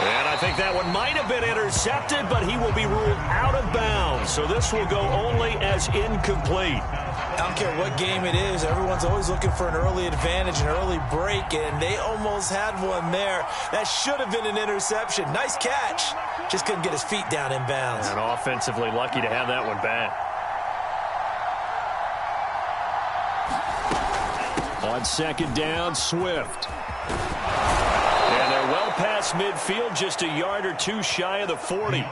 And I think that one might have been intercepted, but he will be ruled out of bounds. So this will go only as incomplete. I don't care what game it is. Everyone's always looking for an early advantage, an early break, and they almost had one there. That should have been an interception. Nice catch. Just couldn't get his feet down in bounds. And offensively lucky to have that one back. On second down, Swift. And they're well past midfield, just a yard or two shy of the 40.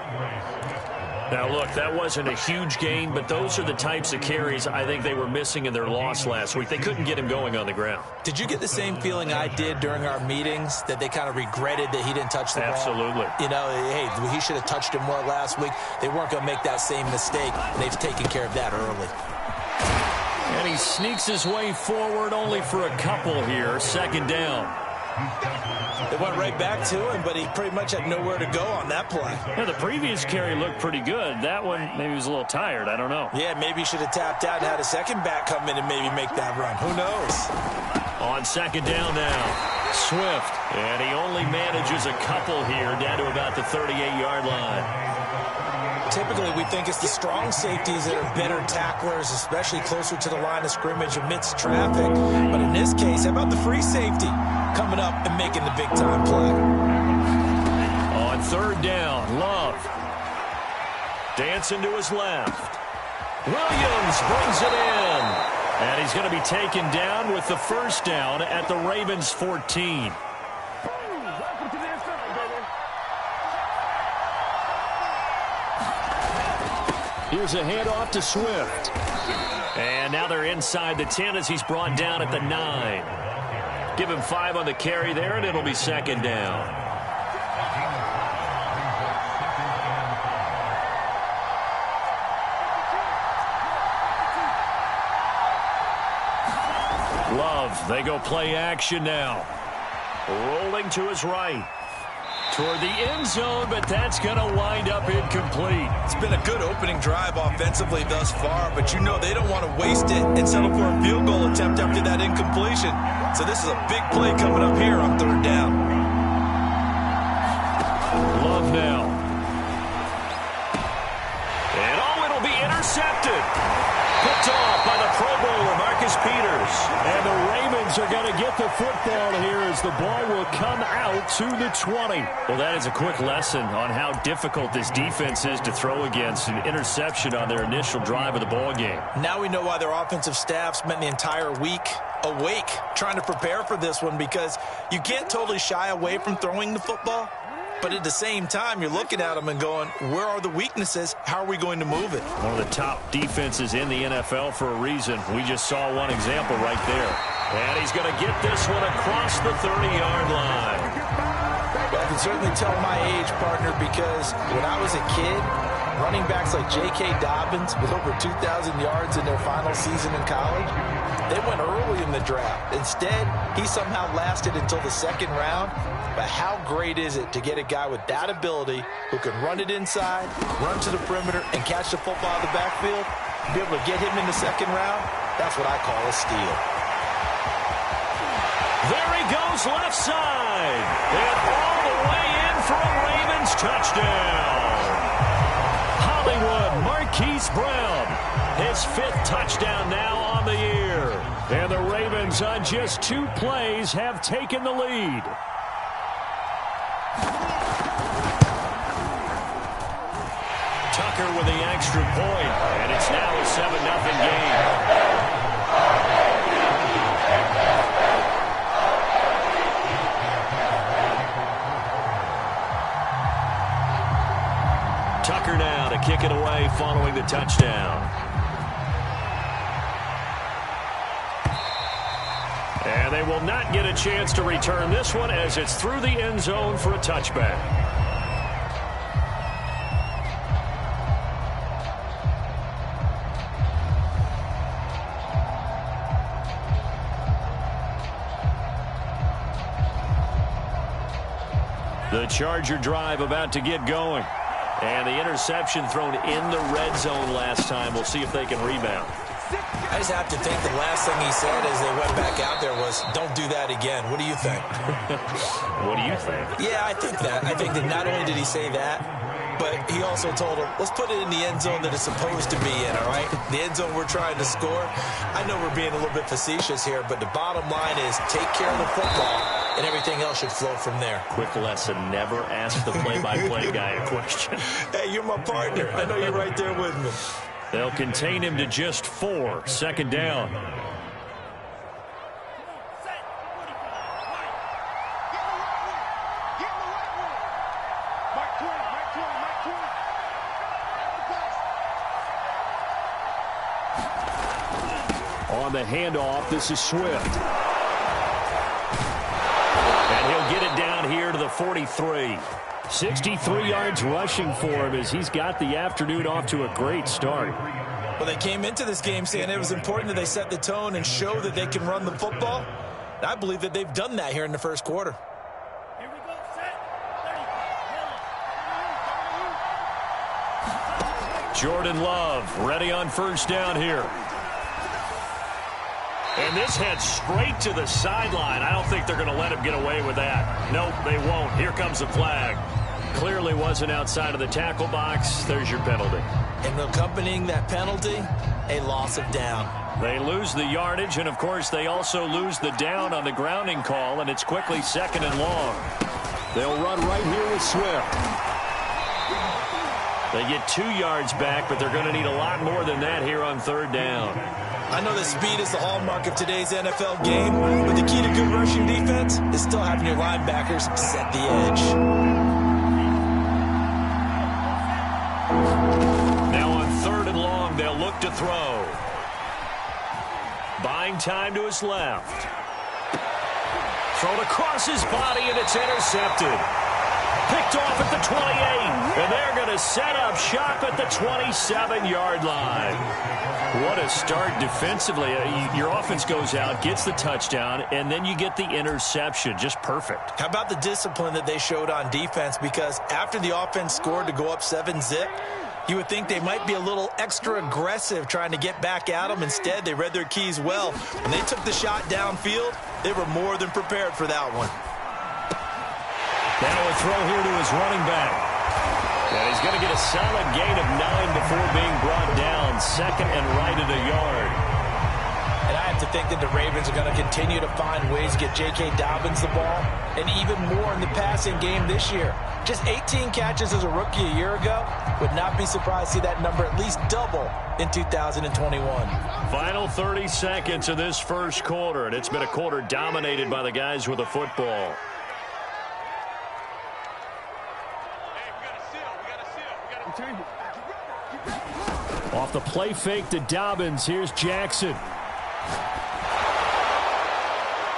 Now, look, that wasn't a huge gain, but those are the types of carries I think they were missing in their loss last week. They couldn't get him going on the ground. Did you get the same feeling I did during our meetings, that they kind of regretted that he didn't touch the ball? Absolutely. You know, hey, he should have touched it more last week. They weren't going to make that same mistake, and they've taken care of that early. And he sneaks his way forward only for a couple here. Second down. They went right back to him, but he pretty much had nowhere to go on that play. Yeah, the previous carry looked pretty good. That one, maybe he was a little tired. I don't know. Yeah, maybe he should have tapped out and had a second back come in and maybe make that run. Who knows? On second down now, Swift. And he only manages a couple here, down to about the 38-yard line. Typically, we think it's the strong safeties that are better tacklers, especially closer to the line of scrimmage amidst traffic. But in this case, how about the free safety coming up and making the big-time play? On third down, Love. Dancing to his left. Williams brings it in. And he's going to be taken down with the first down at the Ravens' 14. Here's a handoff to Swift. And now they're inside the 10 as he's brought down at the 9. Give him 5 on the carry there, and it'll be second down. Love, they go play action now. Rolling to his right. Toward the end zone, but that's going to wind up incomplete. It's been a good opening drive offensively thus far, but you know they don't want to waste it and settle for a field goal attempt after that incompletion. So this is a big play coming up here on third down. Love now. And it'll be intercepted. Picked off by the Pro Bowler, Marcus Peters. And the Ravens are going to get the football here as the ball will come out to the 20. Well, that is a quick lesson on how difficult this defense is to throw against. An interception on their initial drive of the ball game. Now we know why their offensive staff spent the entire week awake trying to prepare for this one, because you can't totally shy away from throwing the football. But at the same time, you're looking at them and going, where are the weaknesses? How are we going to move it? One of the top defenses in the NFL for a reason. We just saw one example right there. And he's going to get this one across the 30-yard line. Well, I can certainly tell my age, partner, because when I was a kid, running backs like J.K. Dobbins with over 2,000 yards in their final season in college, they went early in the draft. Instead, he somehow lasted until the second round. But how great is it to get a guy with that ability who can run it inside, run to the perimeter, and catch the football out of the backfield? Be able to get him in the second round, that's what I call a steal. There he goes left side. And all the way in for a Ravens touchdown. Hollywood Marquise Brown, his 5th touchdown now on the year. And the Ravens on just 2 plays have taken the lead. Tucker with the extra point, and it's now a 7-0 game. Tucker now to kick it away following the touchdown. And they will not get a chance to return this one as it's through the end zone for a touchback. The Charger drive about to get going. And the interception thrown in the red zone last time. We'll see if they can rebound. I just have to think the last thing he said as they went back out there was, don't do that again. What do you think? What do you think? Yeah, I think that. I think that not only did he say that, but he also told him, let's put it in the end zone that it's supposed to be in, all right? The end zone we're trying to score. I know we're being a little bit facetious here, but the bottom line is take care of the football, and everything else should flow from there. Quick lesson, never ask the play-by-play guy a question. Hey, you're my partner. I know you're right there with me. They'll contain him to just 4. Second down. On the handoff, this is Swift. And he'll get it down here to the 43. 63 yards rushing for him as he's got the afternoon off to a great start. Well, they came into this game saying it was important that they set the tone and show that they can run the football. And I believe that they've done that here in the first quarter. Here we go, set. 30. Jordan Love ready on first down here. And this heads straight to the sideline. I don't think they're going to let him get away with that. Nope, they won't. Here comes the flag. Clearly wasn't outside of the tackle box. There's your penalty. And accompanying that penalty, a loss of down. They lose the yardage, and, of course, they also lose the down on the grounding call, and it's quickly 2nd and long. They'll run right here with Swift. They get 2 yards back, but they're going to need a lot more than that here on 3rd down. I know that speed is the hallmark of today's NFL game, but the key to good rushing defense is still having your linebackers set the edge. Now on 3rd and long, they'll look to throw. Buying time to his left. Thrown across his body, and it's intercepted. Picked off at the 28, and they're going to set up shop at the 27-yard line. What a start defensively. Your offense goes out, gets the touchdown, and then you get the interception. Just perfect. How about the discipline that they showed on defense? Because after the offense scored to go up 7-zip, you would think they might be a little extra aggressive trying to get back at them. Instead, they read their keys well. When they took the shot downfield, they were more than prepared for that one. Now a throw here to his running back. And he's going to get a solid gain of 9 before being brought down. 2nd and right at a yard. And I have to think that the Ravens are going to continue to find ways to get J.K. Dobbins the ball, and even more in the passing game this year. Just 18 catches as a rookie a year ago. Would not be surprised to see that number at least double in 2021. Final 30 seconds of this first quarter, and it's been a quarter dominated by the guys with the football. Off the play fake to Dobbins. Here's Jackson.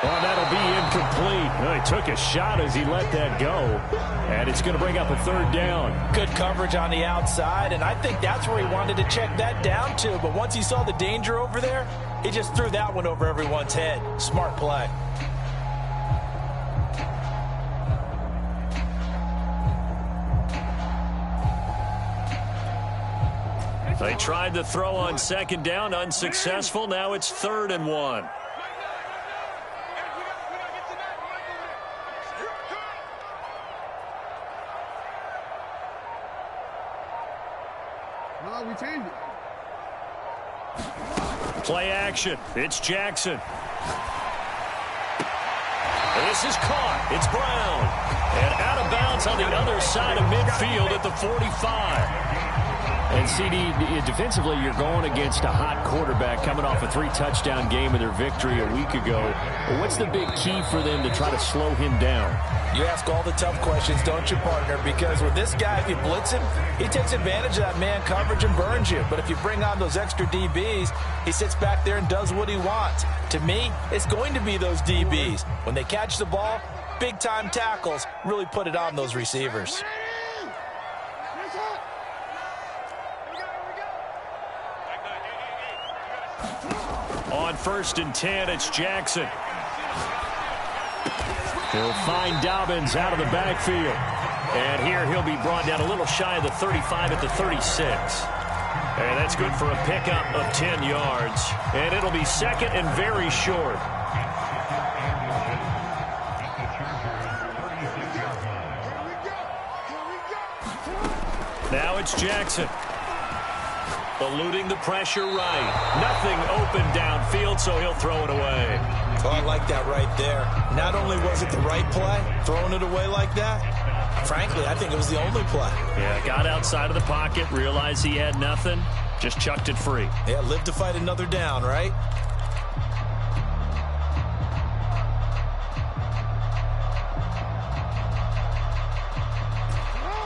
Oh, that'll be incomplete. Well, he took a shot as he let that go. And it's going to bring up a 3rd down. Good coverage on the outside, and I think that's where he wanted to check that down to. But once he saw the danger over there, he just threw that one over everyone's head. Smart play. They tried to throw on 2nd down, unsuccessful. Now it's 3rd and 1. No, we changed it. Play action. It's Jackson. This is caught. It's Brown. And out of bounds on the other side of midfield at the 45. And, CD, defensively, you're going against a hot quarterback coming off a 3-touchdown game of their victory a week ago. What's the big key for them to try to slow him down? You ask all the tough questions, don't you, partner? Because with this guy, if you blitz him, he takes advantage of that man coverage and burns you. But if you bring on those extra DBs, he sits back there and does what he wants. To me, it's going to be those DBs. When they catch the ball, big-time tackles really put it on those receivers. On 1st and 10, it's Jackson. He'll find Dobbins out of the backfield. And here he'll be brought down a little shy of the 35 at the 36. And that's good for a pickup of 10 yards. And it'll be second and very short. Now it's Jackson. Eluding the pressure right. Nothing open downfield, so he'll throw it away. Oh, I like that right there. Not only was it the right play, throwing it away like that, frankly, I think it was the only play. Yeah, got outside of the pocket, realized he had nothing, just chucked it free. Yeah, live to fight another down, right?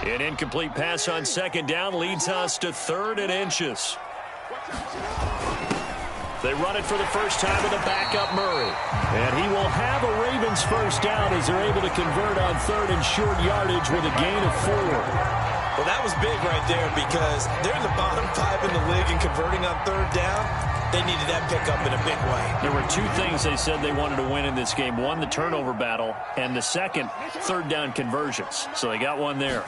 An incomplete pass on second down leads us to 3rd and inches. They run it for the first time with a backup Murray. And he will have a Ravens first down as they're able to convert on 3rd and short yardage with a gain of 4. Well, that was big right there because they're in the bottom 5 in the league and converting on 3rd down. They needed that pickup in a big way. There were 2 things they said they wanted to win in this game. One, the turnover battle, and the second, 3rd down conversions. So they got one there.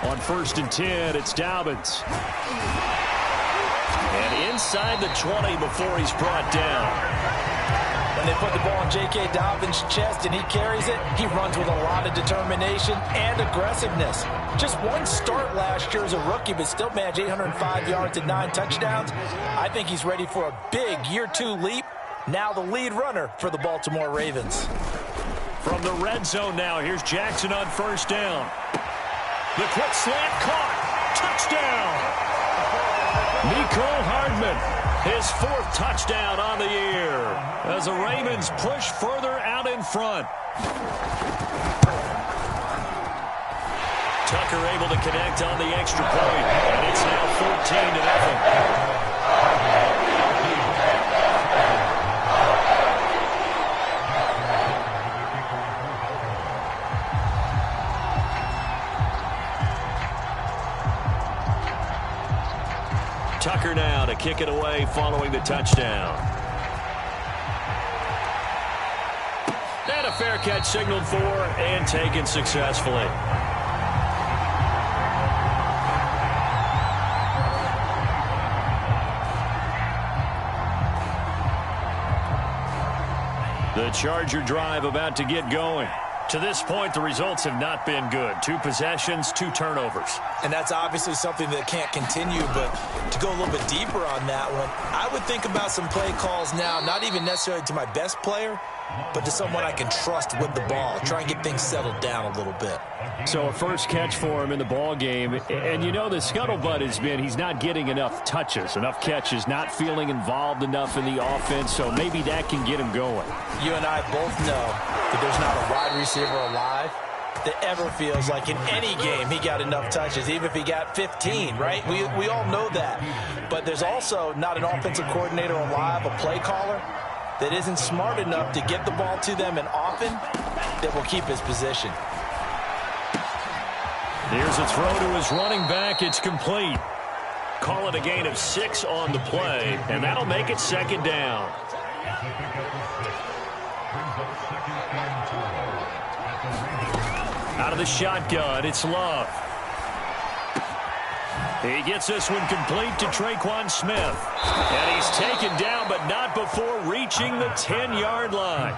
On 1st and 10, it's Dobbins. And inside the 20 before he's brought down. When they put the ball in J.K. Dobbins' chest and he carries it, he runs with a lot of determination and aggressiveness. Just one start last year as a rookie, but still managed 805 yards and 9 touchdowns. I think he's ready for a big year 2 leap. Now the lead runner for the Baltimore Ravens. From the red zone now, here's Jackson on 1st down. The quick slant caught. Touchdown. Mecole Hardman, his 4th touchdown on the year as the Ravens push further out in front. Tucker able to connect on the extra point, and it's now 14-0. Tucker now to kick it away following the touchdown. And a fair catch signaled for and taken successfully. The Charger drive about to get going. To this point, the results have not been good. 2 possessions, 2 turnovers. And that's obviously something that can't continue, but to go a little bit deeper on that one, I would think about some play calls now, not even necessarily to my best player, but to someone I can trust with the ball. Try and get things settled down a little bit. So a first catch for him in the ball game. And you know the scuttlebutt has been he's not getting enough touches, enough catches, not feeling involved enough in the offense. So maybe that can get him going. You and I both know that there's not a wide receiver alive that ever feels like in any game he got enough touches, even if he got 15, right? We all know that. But there's also not an offensive coordinator alive, a play caller, that isn't smart enough to get the ball to them and often that will keep his position. Here's a throw to his running back. It's complete. Call it a gain of 6 on the play, and that'll make it 2nd down. Out of the shotgun, it's Love. He gets this one complete to Traquan Smith. And he's taken down, but not before reaching the 10-yard line.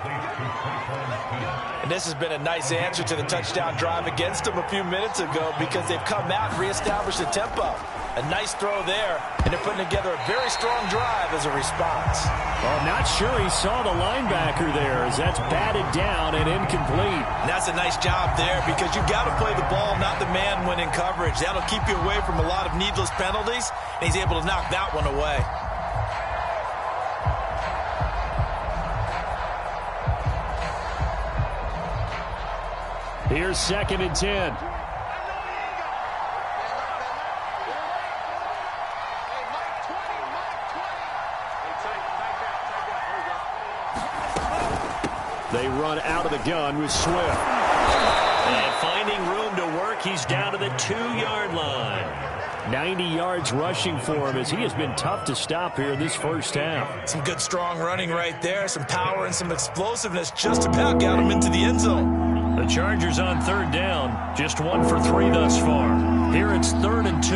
And this has been a nice answer to the touchdown drive against them a few minutes ago because they've come out and reestablished the tempo. A nice throw there, and they're putting together a very strong drive as a response. Well, I'm not sure he saw the linebacker there as that's batted down and incomplete. And that's a nice job there because you've got to play the ball, not the man when in coverage. That'll keep you away from a lot of needless penalties, and he's able to knock that one away. Here's 2nd and 10. They run out of the gun with Swift. And finding room to work, he's down to the 2-yard line. 90 yards rushing for him as he has been tough to stop here this first half. Some good strong running right there, some power and some explosiveness just about got him into the end zone. The Chargers on 3rd down, just 1 for 3 thus far. Here it's 3rd and 2.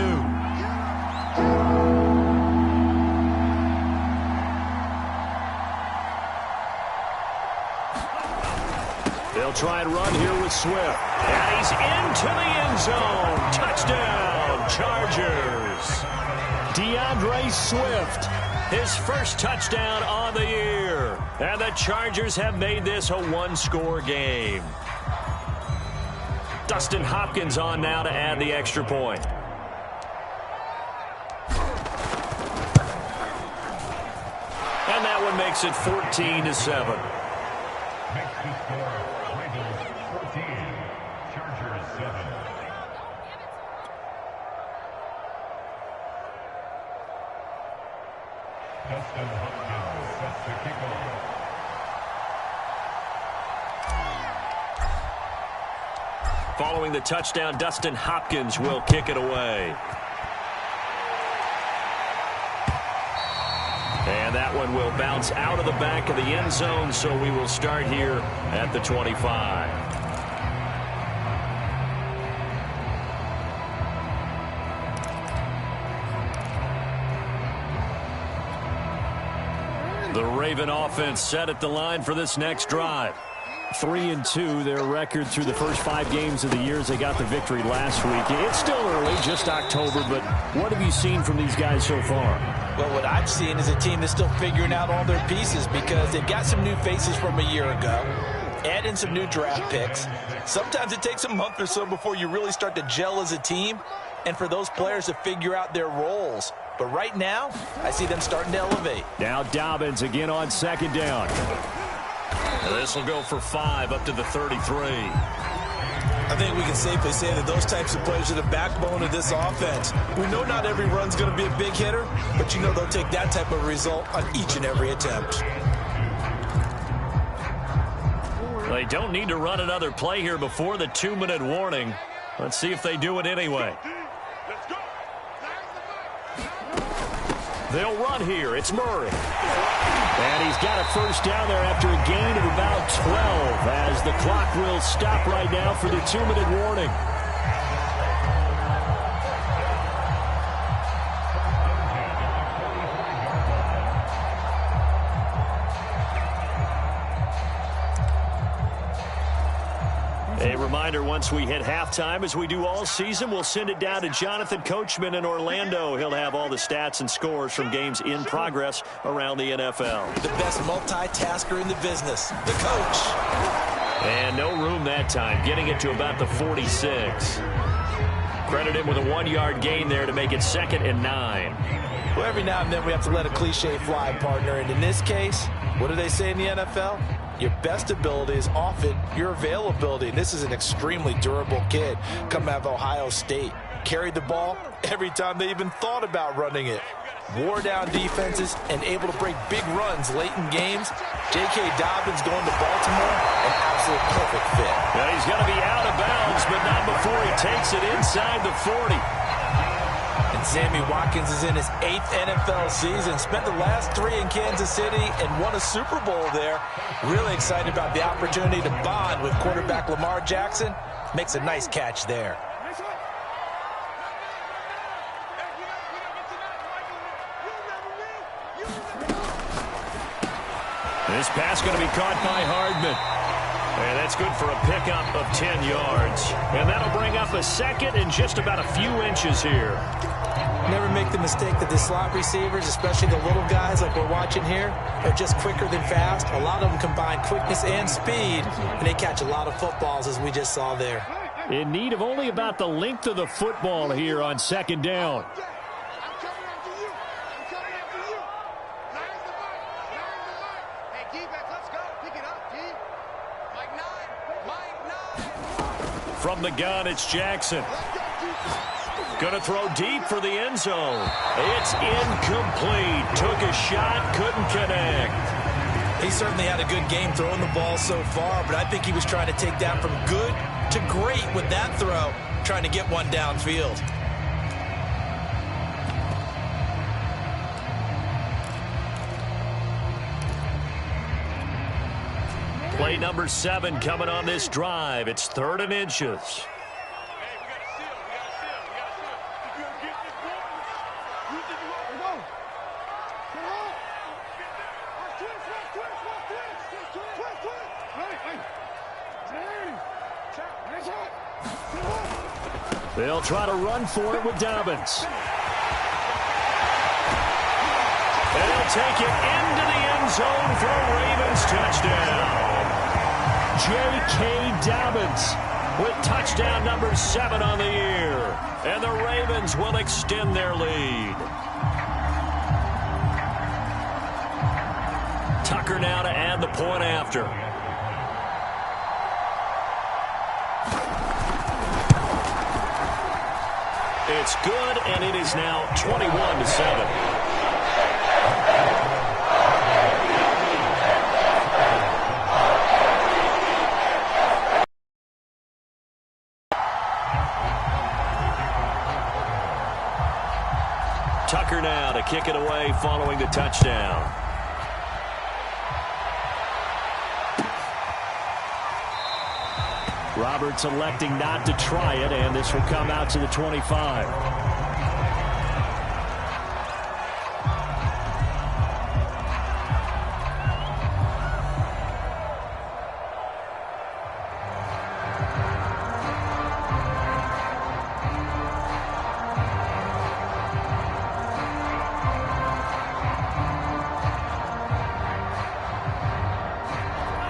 They'll try and run here with Swift. And he's into the end zone. Touchdown, Chargers. DeAndre Swift, his first touchdown on the year. And the Chargers have made this a one-score game. Dustin Hopkins on now to add the extra point. And that one makes it 14-7. Following the touchdown, Dustin Hopkins will kick it away. And that one will bounce out of the back of the end zone, so we will start here at the 25. The Raven offense set at the line for this next drive. 3-2, their record through the first 5 games of the year as they got the victory last week. It's still early, just October, but what have you seen from these guys so far? Well, what I've seen is a team that's still figuring out all their pieces because they've got some new faces from a year ago, add in some new draft picks. Sometimes it takes a month or so before you really start to gel as a team and for those players to figure out their roles. But right now, I see them starting to elevate. Now Dobbins again on second down. This will go for 5 up to the 33. I think we can safely say that those types of players are the backbone of this offense. We know not every run's going to be a big hitter, but you know they'll take that type of result on each and every attempt. They don't need to run another play here before the 2-minute warning. Let's see if they do it anyway. They'll run here. It's Murray. And he's got a first down there after a gain of about 12 as the clock will stop right now for the 2-minute warning. A reminder, once we hit halftime, as we do all season, we'll send it down to Jonathan Coachman in Orlando. He'll have all the stats and scores from games in progress around the NFL. The best multitasker in the business, the coach. And no room that time, getting it to about the 46. Credit him with a 1-yard gain there to make it 2nd and 9. Well, every now and then we have to let a cliche fly, partner. And in this case, what do they say in the NFL? Your best ability is often your availability. And this is an extremely durable kid coming out of Ohio State. Carried the ball every time they even thought about running it. Wore down defenses and able to break big runs late in games. J.K. Dobbins going to Baltimore, an absolute perfect fit. Well, he's going to be out of bounds, but not before he takes it inside the 40. And Sammy Watkins is in his 8th NFL season. Spent the last 3 in Kansas City and won a Super Bowl there. Really excited about the opportunity to bond with quarterback Lamar Jackson. Makes a nice catch there. This pass going to be caught by Hardman. And that's good for a pickup of 10 yards. And that'll bring up a 2nd and just about a few inches here. Never make the mistake that the slot receivers, especially the little guys like we're watching here, are just quicker than fast. A lot of them combine quickness and speed, and they catch a lot of footballs, as we just saw there. In need of only about the length of the football here on 2nd down. From the gun, it's Jackson. Going to throw deep for the end zone. It's incomplete. Took a shot, couldn't connect. He certainly had a good game throwing the ball so far, but I think he was trying to take that from good to great with that throw, trying to get one downfield. Play number 7 coming on this drive. It's 3rd and inches. They'll try to run for it with Dobbins. And he'll take it into the end zone for a Ravens touchdown. J.K. Dobbins with touchdown number 7 on the year. And the Ravens will extend their lead. Tucker now to add the point after. It's good, and it is now 21-7. Tucker now to kick it away following the touchdown. Roberts electing not to try it, and this will come out to the 25.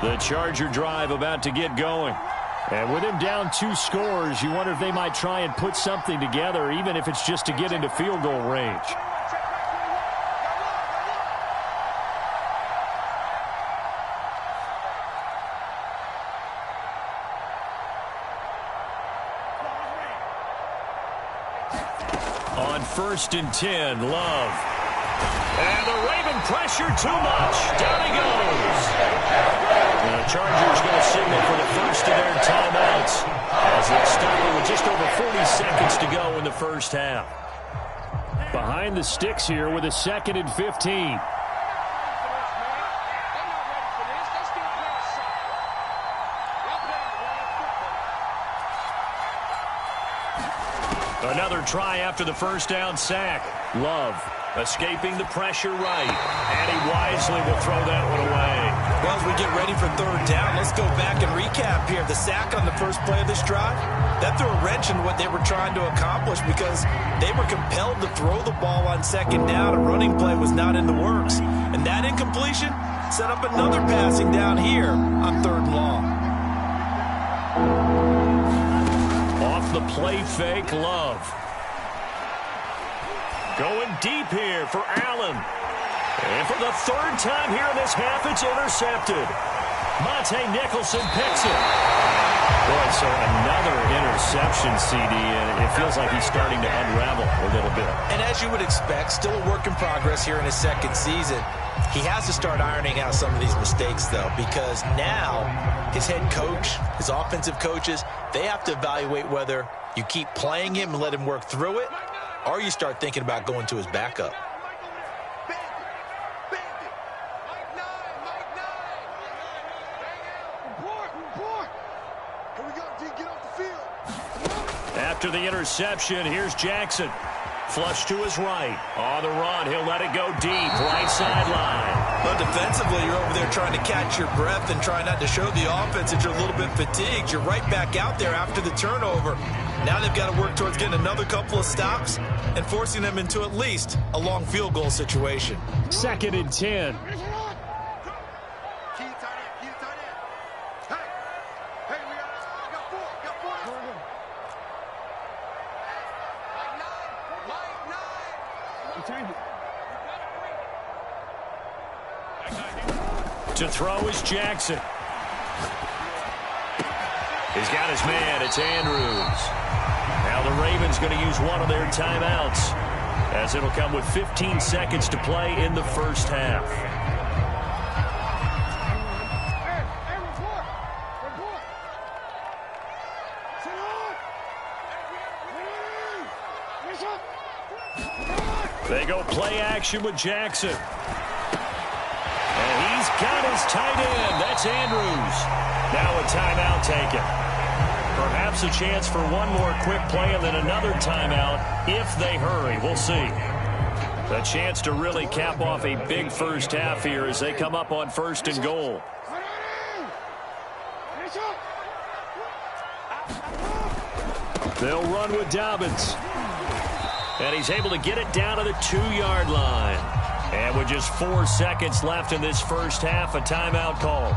The Charger drive about to get going. And with him down 2 scores, you wonder if they might try and put something together, even if it's just to get into field goal range. On 1st and 10, Love. And the Raven pressure too much. Down he goes. The Chargers going to signal for the first of their timeouts as they start with just over 40 seconds to go in the first half. Behind the sticks here with a 2nd and 15. Another try after the first down sack. Love escaping the pressure right, and he wisely will throw that one away. Well, as we get ready for 3rd down, let's go back and recap here. The sack on the first play of this drive, that threw a wrench in what they were trying to accomplish because they were compelled to throw the ball on 2nd down. A running play was not in the works. And that incompletion set up another passing down here on 3rd and long. Off the play fake, Love. Going deep here for Allen. And for the 3rd time here in this half, it's intercepted. Monte Nicholson picks it. Boy, so another interception, CD, and it feels like he's starting to unravel a little bit. And as you would expect, still a work in progress here in his 2nd season. He has to start ironing out some of these mistakes, though, because now his head coach, his offensive coaches, they have to evaluate whether you keep playing him and let him work through it, or you start thinking about going to his backup. After the interception, here's Jackson. Flush to his right. On the run, he'll let it go deep. Right sideline. But defensively, you're over there trying to catch your breath and try not to show the offense that you're a little bit fatigued. You're right back out there after the turnover. Now they've got to work towards getting another couple of stops and forcing them into at least a long field goal situation. 2nd and 10. To throw is Jackson. He's got his man. It's Andrews. Now the Ravens going to use one of their timeouts as it'll come with 15 seconds to play in the first half. They go play action with Jackson. And he's got his tight end. That's Andrews. Now a timeout taken. Perhaps a chance for one more quick play and then another timeout if they hurry. We'll see. A chance to really cap off a big first half here as they come up on 1st and goal. They'll run with Dobbins. And he's able to get it down to the 2-yard line. And with just 4 seconds left in this first half, a timeout call.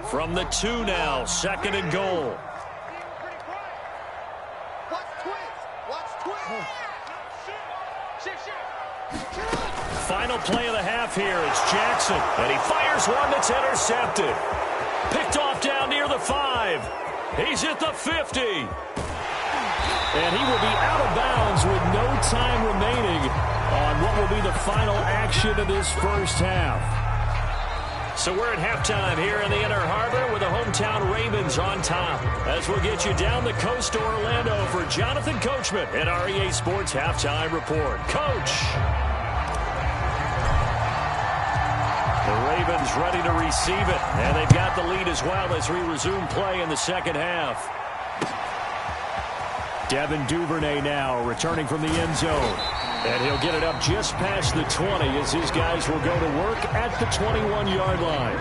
From the 2 now, 2nd and goal. Final play of the half here. It's Jackson, and he fires one that's intercepted. Picked off down near the 5. He's at the 50. And he will be out of bounds with no time remaining on what will be the final action of this first half. So we're at halftime here in the Inner Harbor with the hometown Ravens on top. As we'll get you down the coast to Orlando for Jonathan Coachman at our EA Sports Halftime Report. Coach! The Ravens ready to receive it, and they've got the lead as well as we resume play in the second half. Devin Duvernay now returning from the end zone. And he'll get it up just past the 20 as his guys will go to work at the 21-yard line.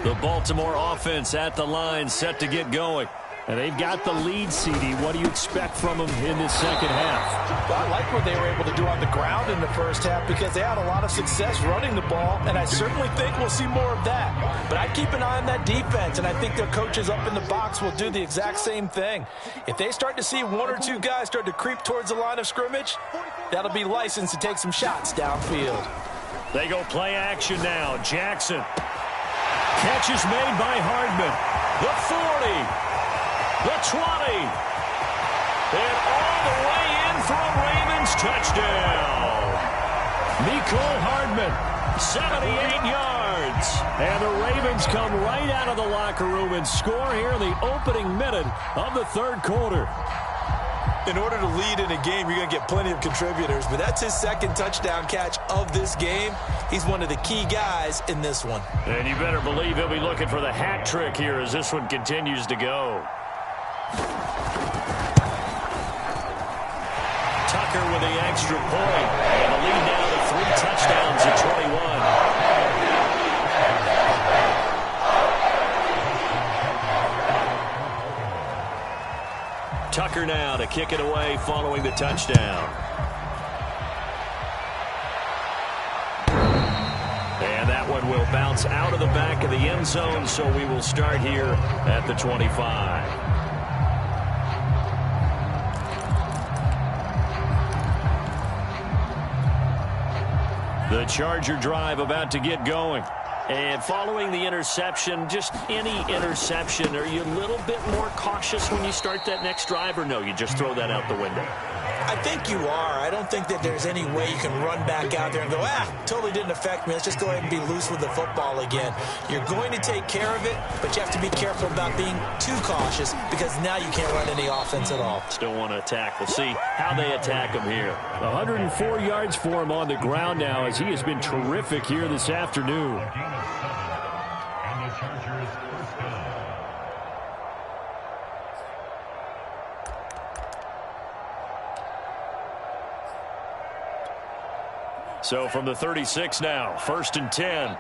The Baltimore offense at the line, set to get going. And they've got the lead, CD. What do you expect from them in this second half? Well, I like what they were able to do on the ground in the first half because they had a lot of success running the ball, and I certainly think we'll see more of that. But I'd keep an eye on that defense, and I think their coaches up in the box will do the exact same thing. If they start to see 1 or 2 guys start to creep towards the line of scrimmage, that'll be licensed to take some shots downfield. They go play action now. Jackson. Catch is made by Hardman. The 40. The 20. And all the way in for a Ravens touchdown. Mecole Hardman, 78 yards. And the Ravens come right out of the locker room and score here in the opening minute of the third quarter. In order to lead in a game, you're going to get plenty of contributors, but that's his second touchdown catch of this game. He's one of the key guys in this one. And you better believe he'll be looking for the hat trick here as this one continues to go. Tucker with the extra point. And the lead now to 3 touchdowns at 21. Tucker now to kick it away following the touchdown. And that one will bounce out of the back of the end zone, so we will start here at the 25. The Charger drive about to get going. And following the interception, just any interception, are you a little bit more cautious when you start that next drive, or no, you just throw that out the window? I think you are. I don't think that there's any way you can run back out there and go, totally didn't affect me. Let's just go ahead and be loose with the football again. You're going to take care of it, but you have to be careful about being too cautious because now you can't run any offense at all. Still want to attack. We'll see how they attack him here. 104 yards for him on the ground now as he has been terrific here this afternoon. So from the 36 now, 1st and 10.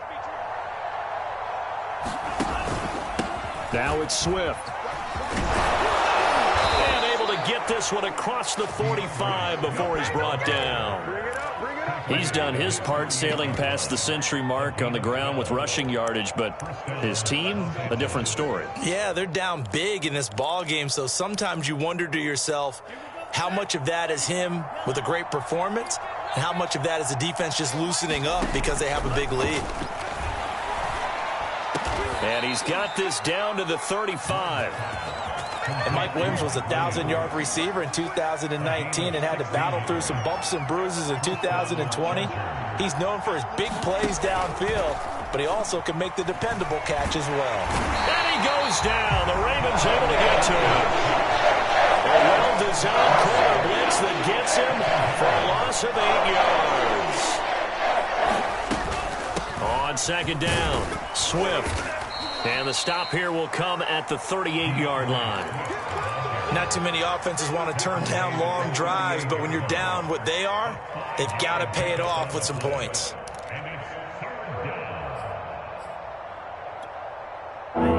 Now it's Swift. And able to get this one across the 45 before he's brought down. He's done his part sailing past the century mark on the ground with rushing yardage, but his team, a different story. Yeah, they're down big in this ball game, so sometimes you wonder to yourself how much of that is him with a great performance and how much of that is the defense just loosening up because they have a big lead. And he's got this down to the 35. And Mike Williams was a 1,000-yard receiver in 2019 and had to battle through some bumps and bruises in 2020. He's known for his big plays downfield, but he also can make the dependable catch as well. And he goes down. The Ravens able to get to him. A well-designed corner blitz that gets him for a loss of 8 yards. On second down, Swift. And the stop here will come at the 38-yard line. Not too many offenses want to turn down long drives, but when you're down what they are, they've got to pay it off with some points.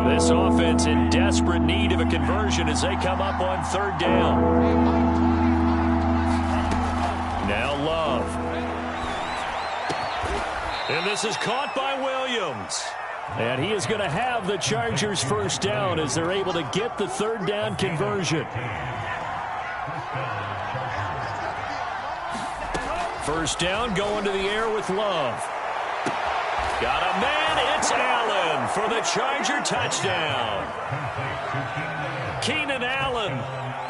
This offense in desperate need of a conversion as they come up on third down. Now Love. And this is caught by Williams. And he is going to have the Chargers first down as they're able to get the third down conversion. First down going to the air with Love. Got a man, it's Allen for the Charger touchdown. Keenan Allen,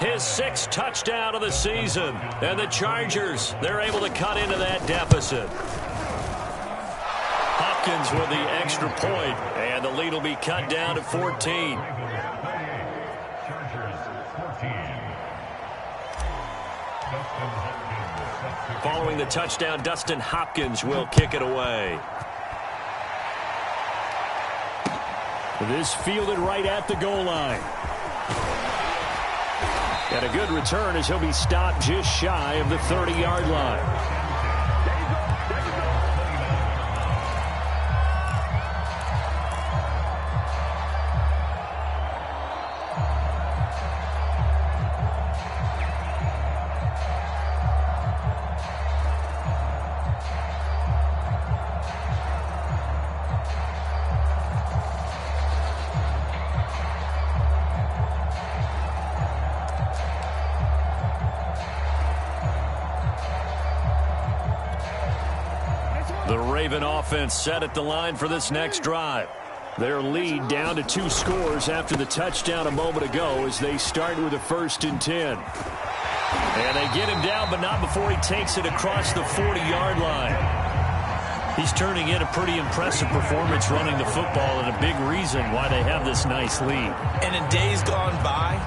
his 6th touchdown of the season. And the Chargers, they're able to cut into that deficit. Hopkins with the extra point, and the lead will be cut down to 14. Following the touchdown, Dustin Hopkins will kick it away. This fielded right at the goal line. And a good return as he'll be stopped just shy of the 30-yard line. The Raven offense set at the line for this next drive. Their lead down to 2 scores after the touchdown a moment ago as they start with a 1st and 10. And they get him down, but not before he takes it across the 40-yard line. He's turning in a pretty impressive performance running the football, and a big reason why they have this nice lead. And in days gone by,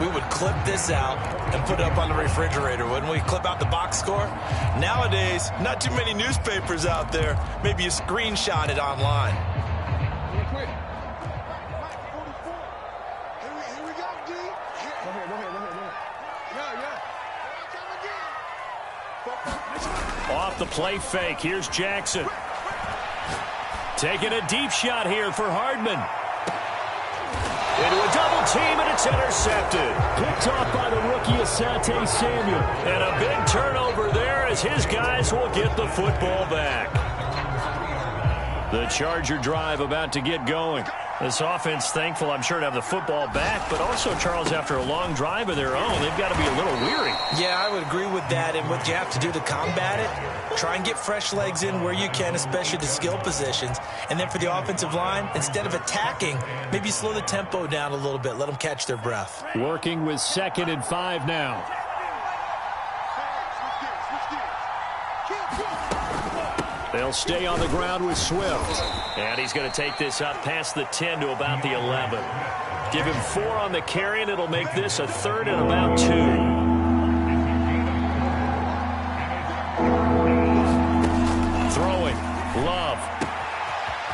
we would clip this out and put it up on the refrigerator, wouldn't we? Clip out the box score. Nowadays, not too many newspapers out there. Maybe you screenshot it online. Real quick. Here we go, D. Go ahead. Yeah. Off the play fake, here's Jackson. Taking a deep shot here for Hardman. Into a double team, and it's intercepted. Picked off by the rookie Asante Samuel. And a big turnover there as his guys will get the football back. The Charger drive about to get going. This offense thankful, I'm sure, to have the football back, but also, Charles, after a long drive of their own, they've got to be a little weary. Yeah, I would agree with that, and what you have to do to combat it, try and get fresh legs in where you can, especially the skill positions. And then for the offensive line, instead of attacking, maybe slow the tempo down a little bit, let them catch their breath. Working with 2nd and 5 now. They'll stay on the ground with Swift. And he's going to take this up past the 10 to about the 11. Give him 4 on the carry, and it'll make this a 3rd and about 2. Throwing, Love.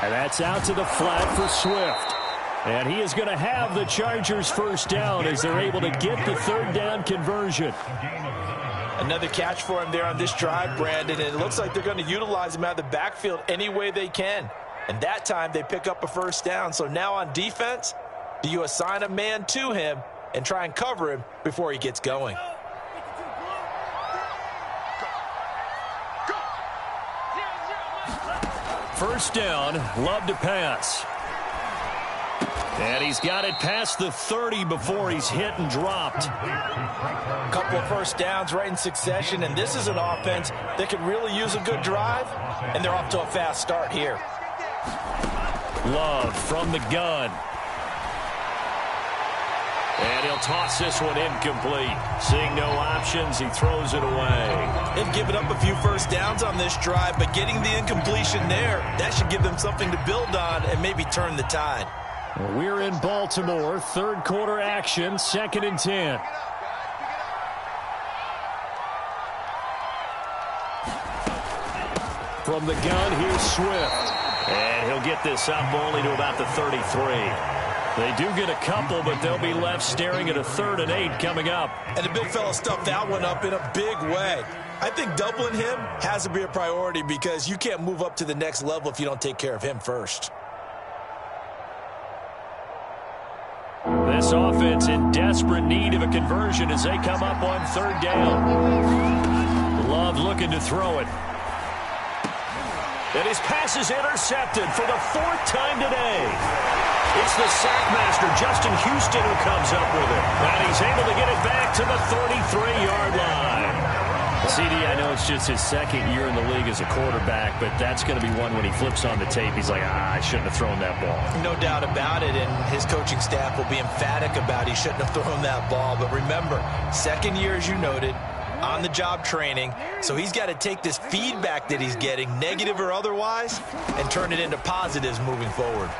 And that's out to the flat for Swift. And he is going to have the Chargers first down as they're able to get the 3rd down conversion. Another catch for him there on this drive, Brandon, and it looks like they're going to utilize him out of the backfield any way they can. And that time they pick up a first down. So now on defense, do you assign a man to him and try and cover him before he gets going? First down, Love to pass. And he's got it past the 30 before he's hit and dropped. A couple of first downs right in succession, and this is an offense that could really use a good drive, and they're off to a fast start here. Love from the gun. And he'll toss this one incomplete. Seeing no options, he throws it away. They've given up a few first downs on this drive, but getting the incompletion there, that should give them something to build on and maybe turn the tide. We're in Baltimore. Third quarter action, 2nd and 10. From the gun, here's Swift. And he'll get this up only to about the 33. They do get a couple, but they'll be left staring at a 3rd and 8 coming up. And the big fella stuffed that one up in a big way. I think doubling him has to be a priority because you can't move up to the next level if you don't take care of him first. This offense in desperate need of a conversion as they come up on 3rd down. Love looking to throw it. And his pass is intercepted for the 4th time today. It's the sackmaster, Justin Houston, who comes up with it. And he's able to get it back to the 33-yard line. CD, I know it's just his 2nd year in the league as a quarterback, but that's going to be one when he flips on the tape, he's like, I shouldn't have thrown that ball. No doubt about it, and his coaching staff will be emphatic about he shouldn't have thrown that ball. But remember, 2nd year, as you noted, on-the-job training, so he's got to take this feedback that he's getting, negative or otherwise, and turn it into positives moving forward.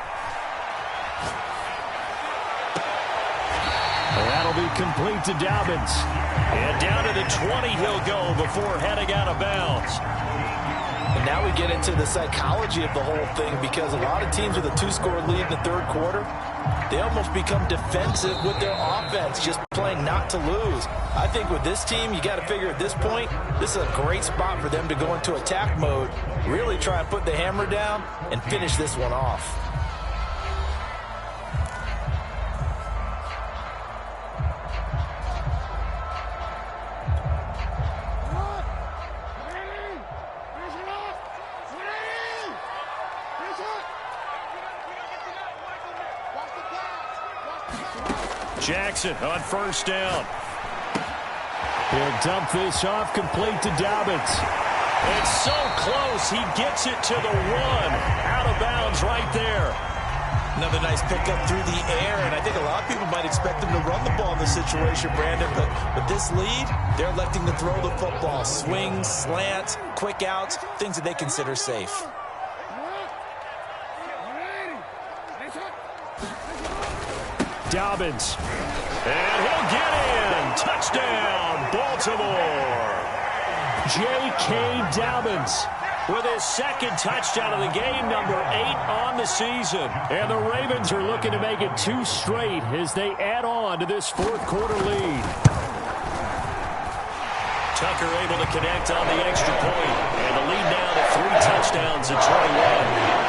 That'll be complete to Dobbins. And down to the 20 he'll go before heading out of bounds. And now we get into the psychology of the whole thing because a lot of teams with a 2-score lead in the 3rd quarter, they almost become defensive with their offense, just playing not to lose. I think with this team, you got to figure at this point, this is a great spot for them to go into attack mode, really try and put the hammer down and finish this one off. Jackson on 1st down. He'll dump this off complete to Dobbins. It's so close. He gets it to the 1. Out of bounds right there. Another nice pickup through the air, and I think a lot of people might expect him to run the ball in this situation, Brandon, but with this lead, they're electing to throw the football. Swings, slants, quick outs, things that they consider safe. Dobbins. And he'll get in. Touchdown, Baltimore. J.K. Dobbins with his 2nd touchdown of the game, number 8 on the season. And the Ravens are looking to make it 2 straight as they add on to this 4th quarter lead. Tucker able to connect on the extra point. And the lead now to 3 touchdowns at 21.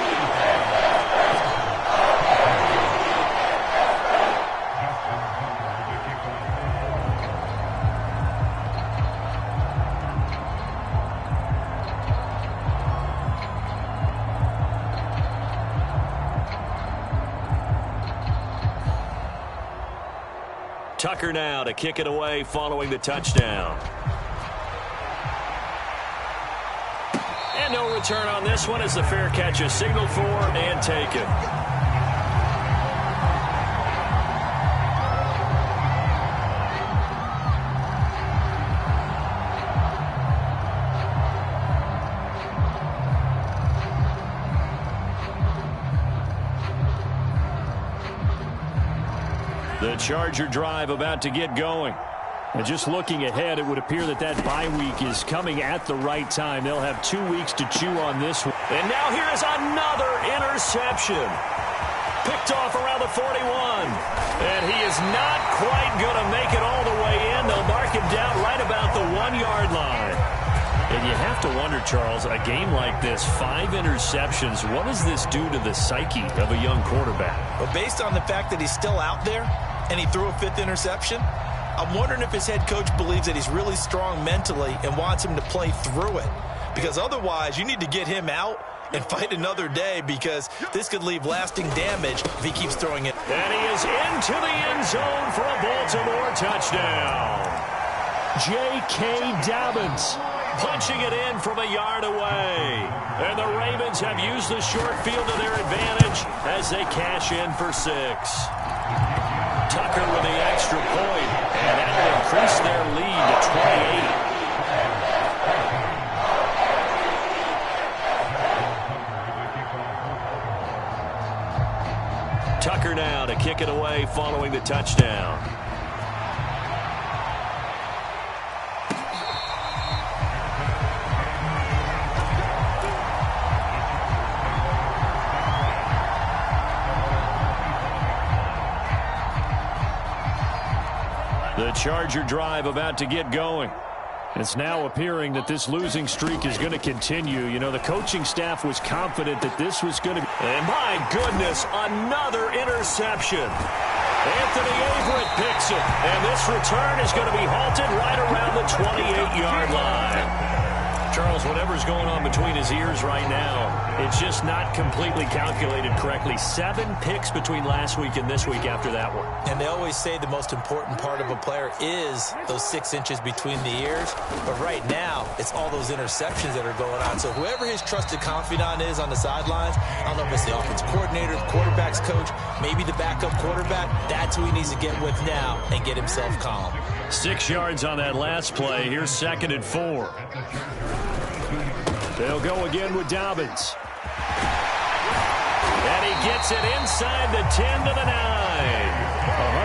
Tucker now to kick it away following the touchdown. And no return on this one as the fair catch is signaled for and taken. The Charger drive about to get going. And just looking ahead, it would appear that bye week is coming at the right time. They'll have 2 weeks to chew on this one. And now here is another interception. Picked off around the 41. And he is not quite going to make it all the way in. They'll mark him down right about the 1-yard line. And you have to wonder, Charles, a game like this, 5 interceptions, what does this do to the psyche of a young quarterback? Well, based on the fact that he's still out there and he threw a 5th interception, I'm wondering if his head coach believes that he's really strong mentally and wants him to play through it. Because otherwise, you need to get him out and fight another day because this could leave lasting damage if he keeps throwing it. And he is into the end zone for a Baltimore touchdown. J.K. Dobbins punching it in from a yard away. And the Ravens have used the short field to their advantage as they cash in for 6. Tucker with the extra point, and that will increase their lead to 28. Tucker now to kick it away following the touchdown. The Charger drive about to get going. It's now appearing that this losing streak is going to continue. You know, the coaching staff was confident that this was going to be... And my goodness, another interception. Anthony Averett picks it. And this return is going to be halted right around the 28-yard line. Charles, whatever's going on between his ears right now, it's just not completely calculated correctly. 7 picks between last week and this week after that one. And they always say the most important part of a player is those 6 inches between the ears. But right now, it's all those interceptions that are going on. So whoever his trusted confidant is on the sidelines, I don't know if it's the offense coordinator, the quarterback's coach, maybe the backup quarterback, that's who he needs to get with now and get himself calm. 6 yards on that last play. Here's 2nd and 4. They'll go again with Dobbins. And he gets it inside the 10 to the 9.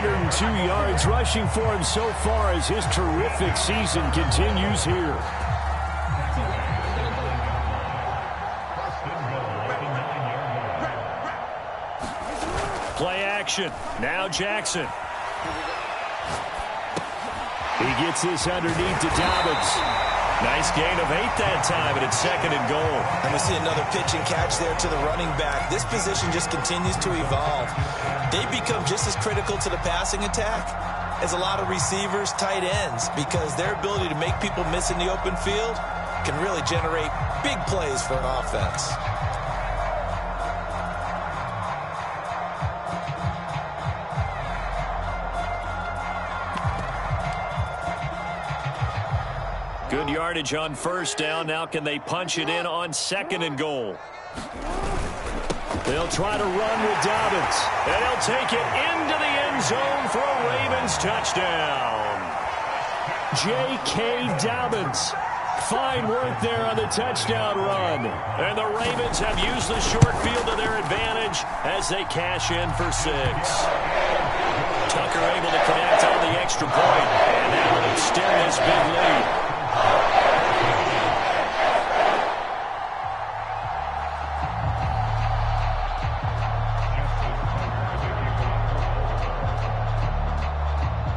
102 yards rushing for him so far as his terrific season continues here. Play action. Now Jackson. He gets this underneath to Dobbins. Nice gain of 8 that time, and it's 2nd and goal. And we see another pitch and catch there to the running back. This position just continues to evolve. They become just as critical to the passing attack as a lot of receivers, tight ends, because their ability to make people miss in the open field can really generate big plays for an offense. Good yardage on 1st down. Now can they punch it in on 2nd and goal? They'll try to run with Dobbins. And he'll take it into the end zone for a Ravens touchdown. J.K. Dobbins. Fine work there on the touchdown run. And the Ravens have used the short field to their advantage as they cash in for 6. Tucker able to connect on the extra point. And that will extend this big lead.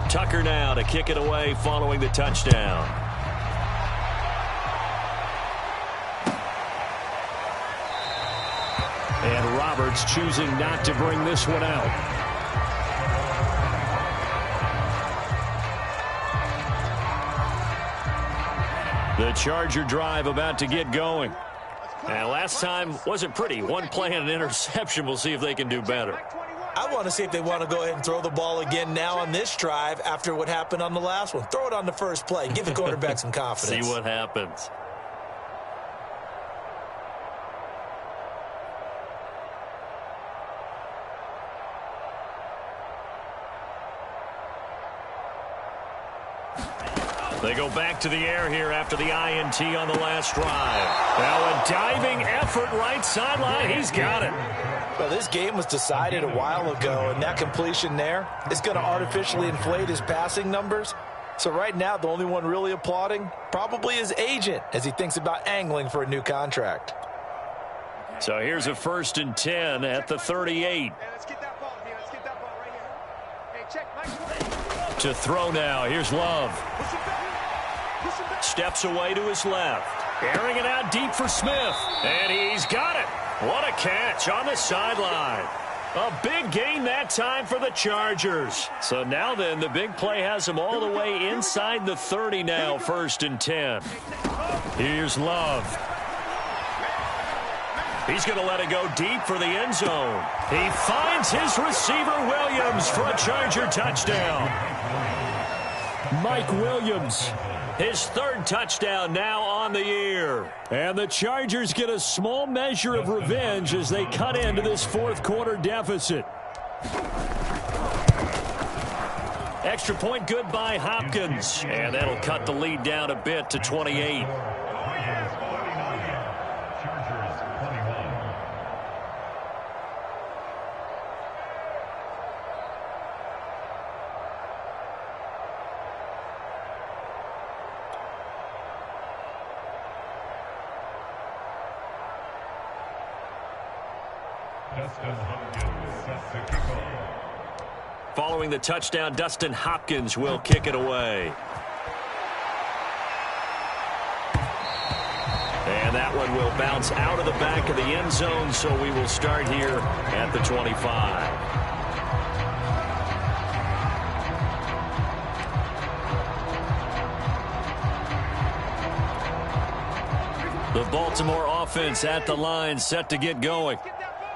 Tucker now to kick it away following the touchdown. And Roberts choosing not to bring this one out. The Charger drive about to get going. And last time wasn't pretty. One play and an interception. We'll see if they can do better. I want to see if they want to go ahead and throw the ball again now on this drive after what happened on the last one. Throw it on the first play. Give the quarterback some confidence. See what happens. They go back to the air here after the INT on the last drive. Now a diving effort right sideline. He's got it. Well, this game was decided a while ago, and that completion there is going to artificially inflate his passing numbers. So right now, the only one really applauding probably his agent as he thinks about angling for a new contract. So here's a 1st and 10 at the 38. Hey, let's get that ball here. Let's get that ball right here. Hey, check, Mike. To throw now. Here's Love. Steps away to his left. Airing it out deep for Smith. And he's got it. What a catch on the sideline. A big gain that time for the Chargers. So now then, the big play has them all the way inside the 30 now, 1st and 10. Here's Love. He's going to let it go deep for the end zone. He finds his receiver, Williams, for a Charger touchdown. Mike Williams, his 3rd touchdown now on the year. And the Chargers get a small measure of revenge as they cut into this fourth quarter deficit. Extra point good by Hopkins. And that'll cut the lead down a bit to 28. Following the touchdown, Dustin Hopkins will kick it away. And that one will bounce out of the back of the end zone, so we will start here at the 25. The Baltimore offense at the line, set to get going.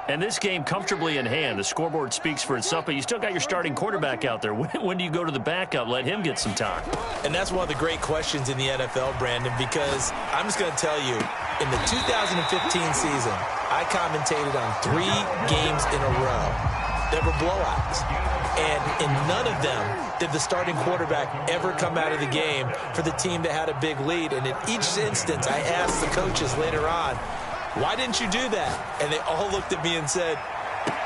And this game comfortably in hand. The scoreboard speaks for itself, but you still got your starting quarterback out there. When do you go to the backup? Let him get some time. And that's one of the great questions in the NFL, Brandon, because I'm just going to tell you, in the 2015 season, I commentated on 3 games in a row that were blowouts. And in none of them did the starting quarterback ever come out of the game for the team that had a big lead. And in each instance, I asked the coaches later on, why didn't you do that? And they all looked at me and said,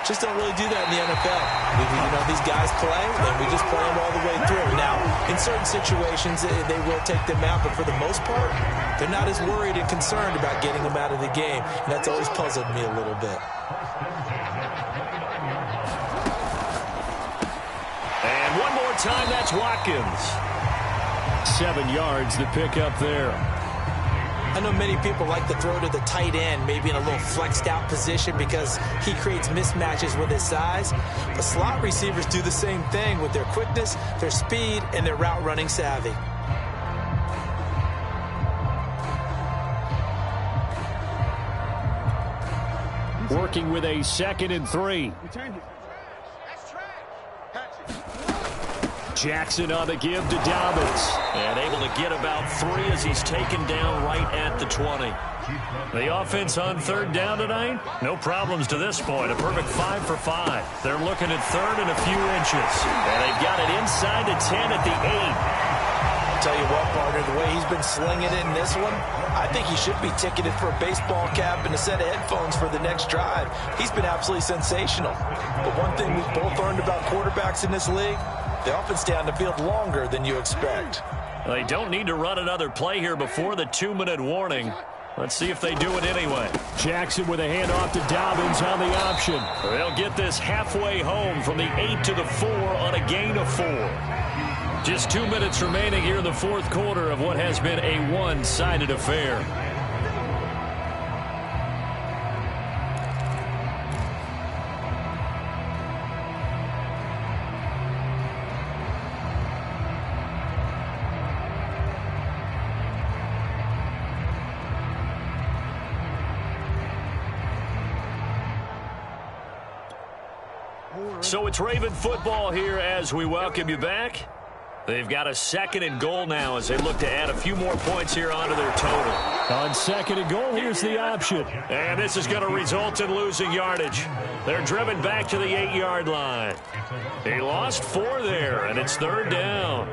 just don't really do that in the NFL. You know, these guys play, and we just play them all the way through. Now, in certain situations, they will take them out, but for the most part, they're not as worried and concerned about getting them out of the game. And that's always puzzled me a little bit. And one more time, that's Watkins. 7 yards to pick up there. I know many people like to throw to the tight end, maybe in a little flexed out position because he creates mismatches with his size. But slot receivers do the same thing with their quickness, their speed, and their route running savvy. Working with a 2nd and 3. Jackson on the give to Dobbins. And able to get about 3 as he's taken down right at the 20. The offense on 3rd down tonight, no problems to this point. A perfect 5 for 5. They're looking at 3rd and a few inches. And they've got it inside the 10 at the 8. Tell you what, partner, the way he's been slinging it in this one, I think he should be ticketed for a baseball cap and a set of headphones for the next drive. He's been absolutely sensational. But one thing we've both learned about quarterbacks in this league, they often stay on the field longer than you expect. They don't need to run another play here before the 2-minute warning. Let's see if they do it anyway. Jackson with a handoff to Dobbins on the option. They'll get this halfway home from the 8 to the 4 on a gain of 4. Just 2 minutes remaining here in the fourth quarter of what has been a one-sided affair. So it's Raven football here as we welcome you back. They've got a 2nd and goal now as they look to add a few more points here onto their total. On 2nd and goal, here's the option. And this is going to result in losing yardage. They're driven back to the 8-yard line. He lost 4 there, and it's 3rd down.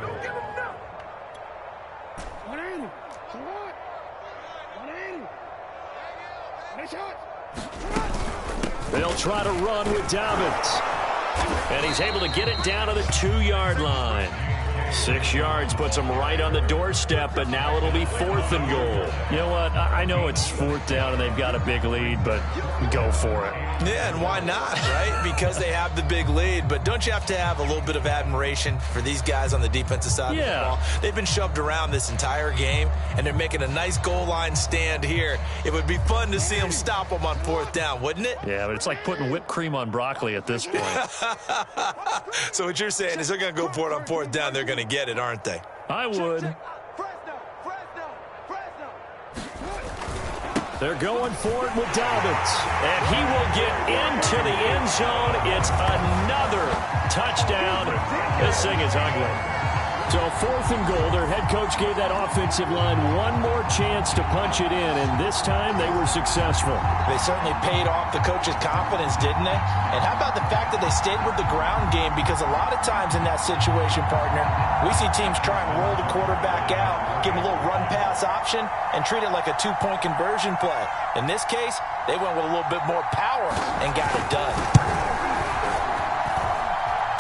They'll try to run with Dobbins. And he's able to get it down to the 2-yard line. 6 yards puts him right on the doorstep, but now it'll be 4th and goal. You know what? I know it's 4th down and they've got a big lead, but go for it. Yeah, and why not, right? Because they have the big lead. But don't you have to have a little bit of admiration for these guys on the defensive side of the ball? They've been shoved around this entire game, and they're making a nice goal line stand here. It would be fun to see them stop them on 4th down, wouldn't it? Yeah, but it's like putting whipped cream on broccoli at this point. So what you're saying is they're going to go for it on 4th down. They're going to get it, aren't they? I would. They're going for it with Dobbins. And he will get into the end zone. It's another touchdown. This thing is ugly. So 4th and goal. Their head coach gave that offensive line one more chance to punch it in, and this time they were successful. They certainly paid off the coach's confidence, didn't they? And how about the fact that they stayed with the ground game? Because a lot of times in that situation, partner, we see teams try and roll the quarterback out, give him a little run-pass option, and treat it like a 2-point conversion play. In this case, they went with a little bit more power and got it done.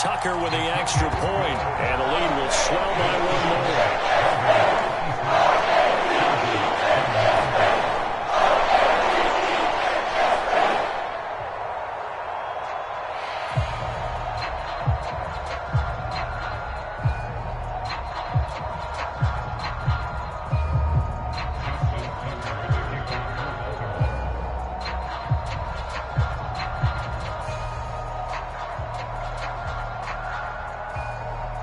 Tucker with the extra point, and the lead will swell by one more.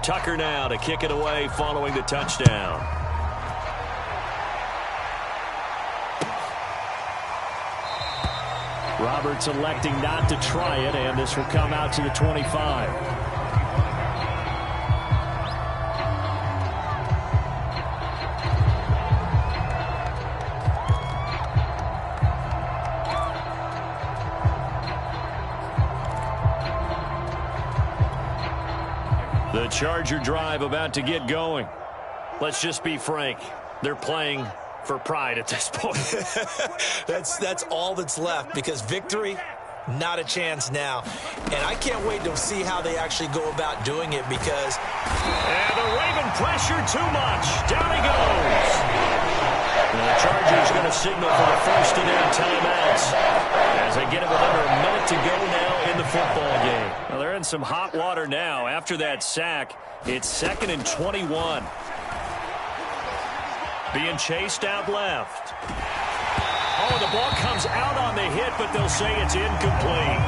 Tucker now to kick it away following the touchdown. Roberts electing not to try it, and this will come out to the 25. The Charger drive about to get going. Let's just be frank. They're playing for pride at this point. That's all that's left, because victory, not a chance now. And I can't wait to see how they actually go about doing it, because... And the Raven pressure too much. Down he goes. And the Chargers going to signal for the first of their timeouts as they get it with under a minute to go now in the football game. Well, they're in some hot water now. After that sack, it's 2nd and 21. Being chased out left. Oh, the ball comes out on the hit, but they'll say it's incomplete.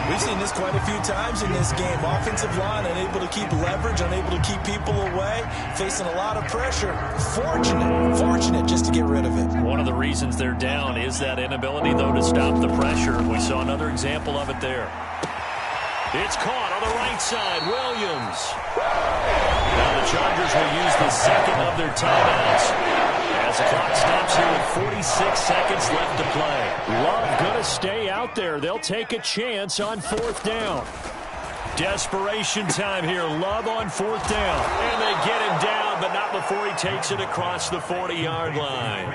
We've seen this quite a few times in this game. Offensive line unable to keep leverage, unable to keep people away, facing a lot of pressure. Fortunate just to get rid of it. One of the reasons they're down is that inability, though, to stop the pressure. We saw another example of it there. It's caught on the right side. Williams. Now the Chargers will use the second of their timeouts as the clock stops here with 46 seconds left to play. Love going to stay out there. They'll take a chance on 4th down. Desperation time here. Love on 4th down. And they get him down, but not before he takes it across the 40-yard line.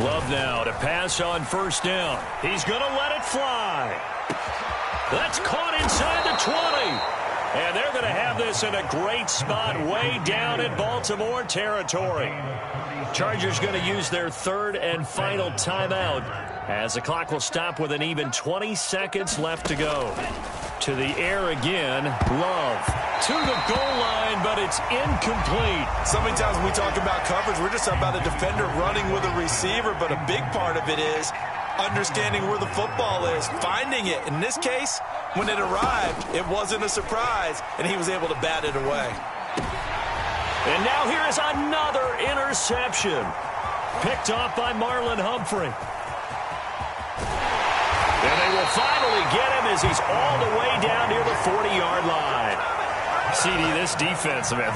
Love now to pass on 1st down. He's going to let it fly. That's caught inside the 20. And they're going to have this in a great spot way down in Baltimore territory. Chargers going to use their 3rd and final timeout as the clock will stop with an even 20 seconds left to go. To the air again. Love to the goal line, but it's incomplete. So many times when we talk about coverage, we're just about a defender running with a receiver, but a big part of it is understanding where the football is, finding it. In this case, when it arrived, it wasn't a surprise, and he was able to bat it away. And now here is another interception. Picked off by Marlon Humphrey. And they will finally get him as he's all the way down near the 40-yard line. CD, this defense, man,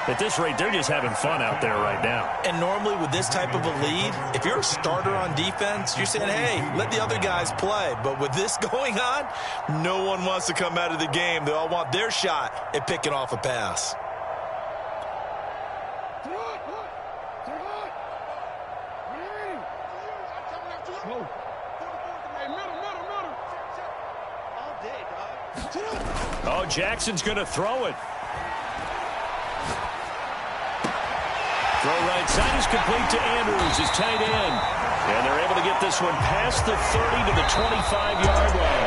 at this rate, they're just having fun out there right now. And normally with this type of a lead, if you're a starter on defense, you're saying, hey, let the other guys play. But with this going on, no one wants to come out of the game. They all want their shot at picking off a pass. Oh, Jackson's going to throw it. Throw right side is complete to Andrews, his tight end. And they're able to get this one past the 30 to the 25-yard line.